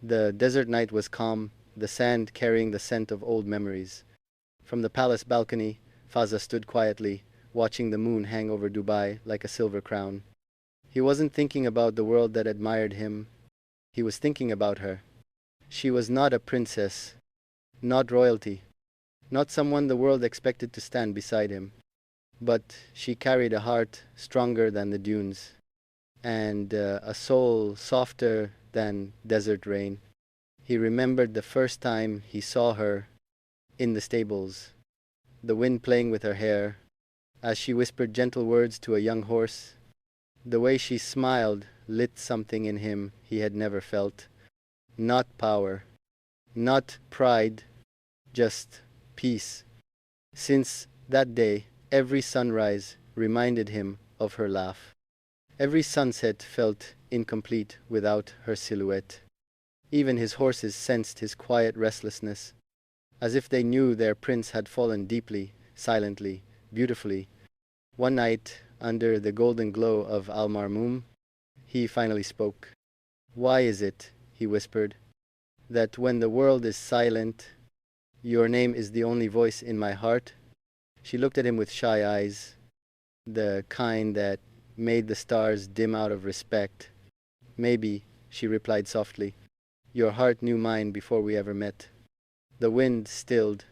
The desert night was calm, the sand carrying the scent of old memories. From the palace balcony, Fazza stood quietly, watching the moon hang over Dubai like a silver crown. He wasn't thinking about the world that admired him. He was thinking about her. She was not a princess, not royalty, not someone the world expected to stand beside him. But she carried a heart stronger than the dunes, and a soul softer than desert rain. He remembered the first time he saw her in the stables, the wind playing with her hair, as she whispered gentle words to a young horse. The way she smiled lit something in him he had never felt. Not power, not pride, just peace. Since that day, every sunrise reminded him of her laugh. Every sunset felt incomplete without her silhouette. Even his horses sensed his quiet restlessness, as if they knew their prince had fallen deeply, silently, beautifully. One night, under the golden glow of Al Marmoom, he finally spoke. "Why is it," he whispered, "that when the world is silent, your name is the only voice in my heart?" She looked at him with shy eyes, the kind that made the stars dim out of respect. "Maybe," she replied softly, "your heart knew mine before we ever met." The wind stilled.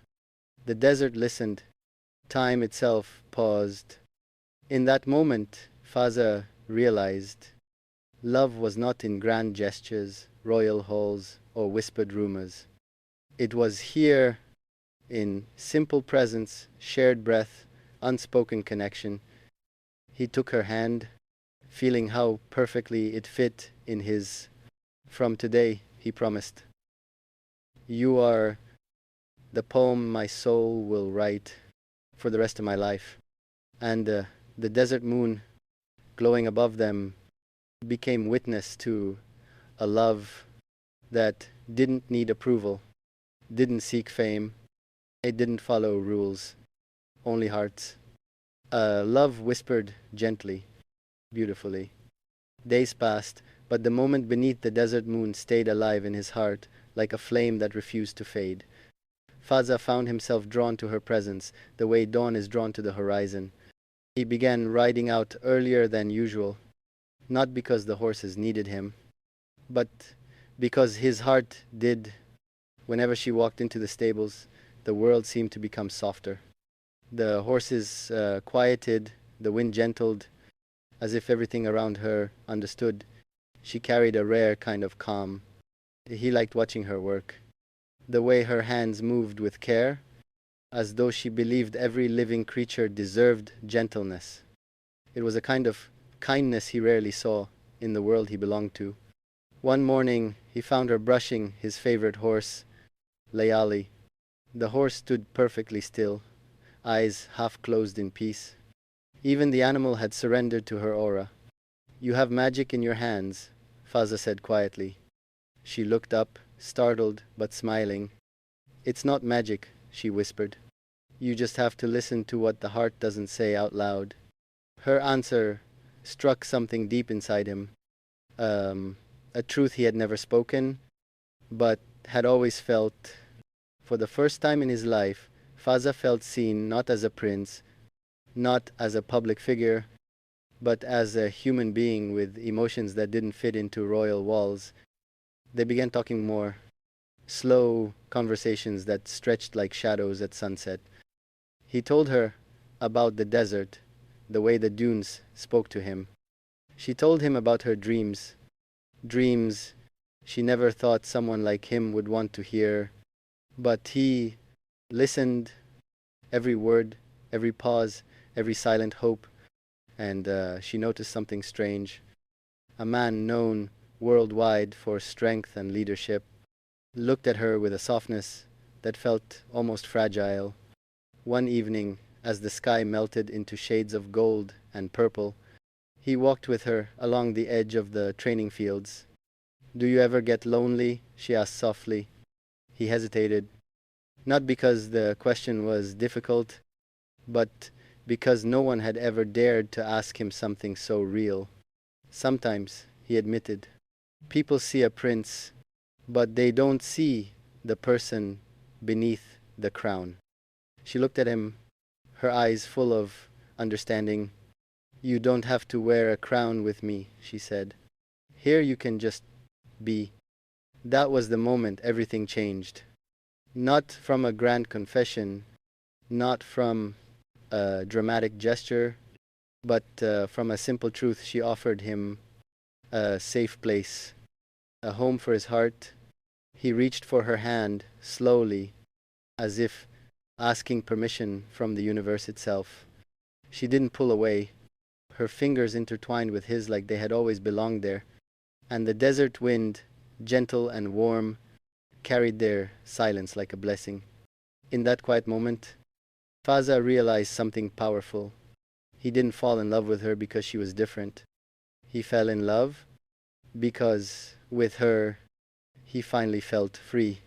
The desert listened. Time itself paused. In that moment, Fazza realized love was not in grand gestures, royal halls, or whispered rumors. It was here, in simple presence, shared breath, unspoken connection. He took her hand, feeling how perfectly it fit in his. "From today," he promised, "you are the poem my soul will write for the rest of my life." And the desert moon, glowing above them, became witness to a love that didn't need approval, didn't seek fame, it didn't follow rules, only hearts. Love whispered gently, beautifully. Days passed, but the moment beneath the desert moon stayed alive in his heart, like a flame that refused to fade. Fazza found himself drawn to her presence, the way dawn is drawn to the horizon. He began riding out earlier than usual, not because the horses needed him, but because his heart did. Whenever she walked into the stables, the world seemed to become softer. The horses quieted, the wind gentled, as if everything around her understood. She carried a rare kind of calm. He liked watching her work, the way her hands moved with care, as though she believed every living creature deserved gentleness. It was a kind of kindness he rarely saw in the world he belonged to. One morning, he found her brushing his favorite horse, Layali. The horse stood perfectly still, eyes half closed in peace. Even the animal had surrendered to her aura. "You have magic in your hands," Fazza said quietly. She looked up, startled but smiling. "It's not magic," she whispered. "You just have to listen to what the heart doesn't say out loud." Her answer struck something deep inside him, a truth he had never spoken, but had always felt. For the first time in his life, Fazza felt seen not as a prince, not as a public figure, but as a human being with emotions that didn't fit into royal walls. They began talking more, slow conversations that stretched like shadows at sunset. He told her about the desert, the way the dunes spoke to him. She told him about her dreams, dreams she never thought someone like him would want to hear. But he listened, every word, every pause, every silent hope, and she noticed something strange. A man known worldwide for strength and leadership looked at her with a softness that felt almost fragile. One evening, as the sky melted into shades of gold and purple, he walked with her along the edge of the training fields. "Do you ever get lonely?" she asked softly. He hesitated, not because the question was difficult, but because no one had ever dared to ask him something so real. "Sometimes," he admitted. "People see a prince, but they don't see the person beneath the crown. She looked at him, her eyes full of understanding. You don't have to wear a crown with me, she said. Here you can just be. That was the moment everything changed. Not from a grand confession, not from a dramatic gesture, but from a simple truth. She offered him a safe place, a home for his heart. He reached for her hand slowly, as if asking permission from the universe itself. She didn't pull away. Her fingers intertwined with his like they had always belonged there, and the desert wind, gentle and warm, carried their silence like a blessing. In that quiet moment, Faza realized something powerful. He didn't fall in love with her because she was different. He fell in love because, with her, he finally felt free.